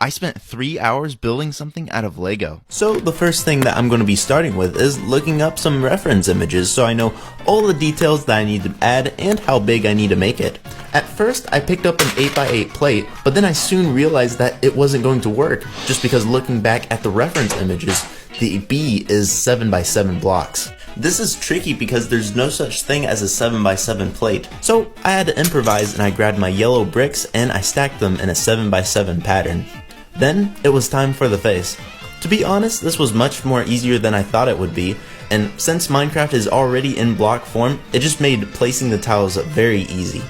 I spent 3 hours building something out of Lego. So the first thing that I'm going to be starting with is looking up some reference images so I know all the details that I need to add and how big I need to make it. At first I picked up an 8x8 plate, but then I soon realized that it wasn't going to work, just because looking back at the reference images, the B is 7x7 blocks. This is tricky because there's no such thing as a 7x7 plate. So I had to improvise and I grabbed my yellow bricks and I stacked them in a 7x7 pattern. Then it was time for the face. To be honest, this was much more easier than I thought it would be, and since Minecraft is already in block form, it just made placing the tiles very easy.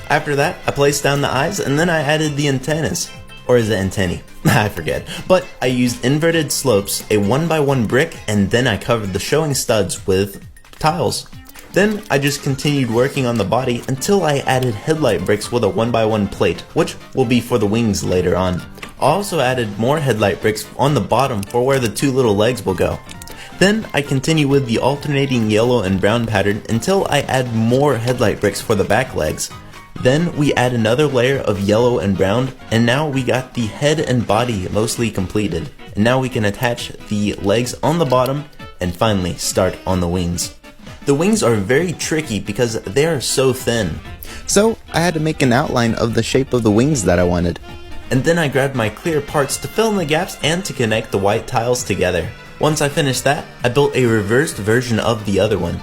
After that, I placed down the eyes and then I added the antennas. Or is it antennae? I forget. But I used inverted slopes, a 1x1 brick, and then I covered the showing studs with tiles. Then I just continued working on the body until I added headlight bricks with a 1x1 plate, which will be for the wings later on. I also added more headlight bricks on the bottom for where the two little legs will go. Then I continue with the alternating yellow and brown pattern until I add more headlight bricks for the back legs. Then we add another layer of yellow and brown, and now we got the head and body mostly completed. And now we can attach the legs on the bottom and finally start on the wings. The wings are very tricky because they are so thin. So I had to make an outline of the shape of the wings that I wanted. And then I grabbed my clear parts to fill in the gaps and to connect the white tiles together. Once I finished that, I built a reversed version of the other one.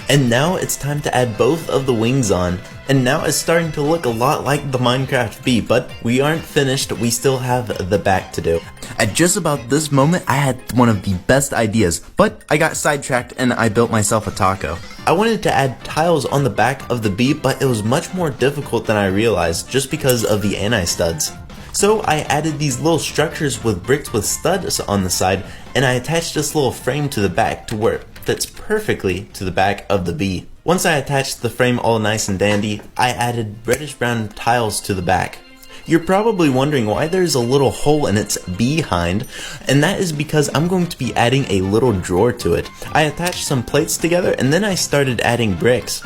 And now it's time to add both of the wings on. And now it's starting to look a lot like the Minecraft bee, but we aren't finished, we still have the back to do. At just about this moment, I had one of the best ideas, but I got sidetracked and I built myself a taco. I wanted to add tiles on the back of the bee, but it was much more difficult than I realized just because of the anti-studs. So I added these little structures with bricks with studs on the side, and I attached this little frame to the back to where it fits perfectly to the back of the bee. Once I attached the frame all nice and dandy, I added reddish brown tiles to the back. You're probably wondering why there's a little hole in its behind, and that is because I'm going to be adding a little drawer to it. I attached some plates together and then I started adding bricks.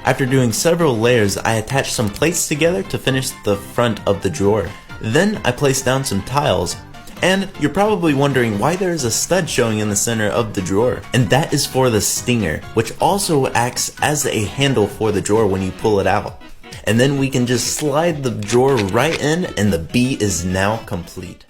After doing several layers, I attached some plates together to finish the front of the drawer. Then I placed down some tiles. And you're probably wondering why there is a stud showing in the center of the drawer. And that is for the stinger, which also acts as a handle for the drawer when you pull it out. And then we can just slide the drawer right in and the bee is now complete.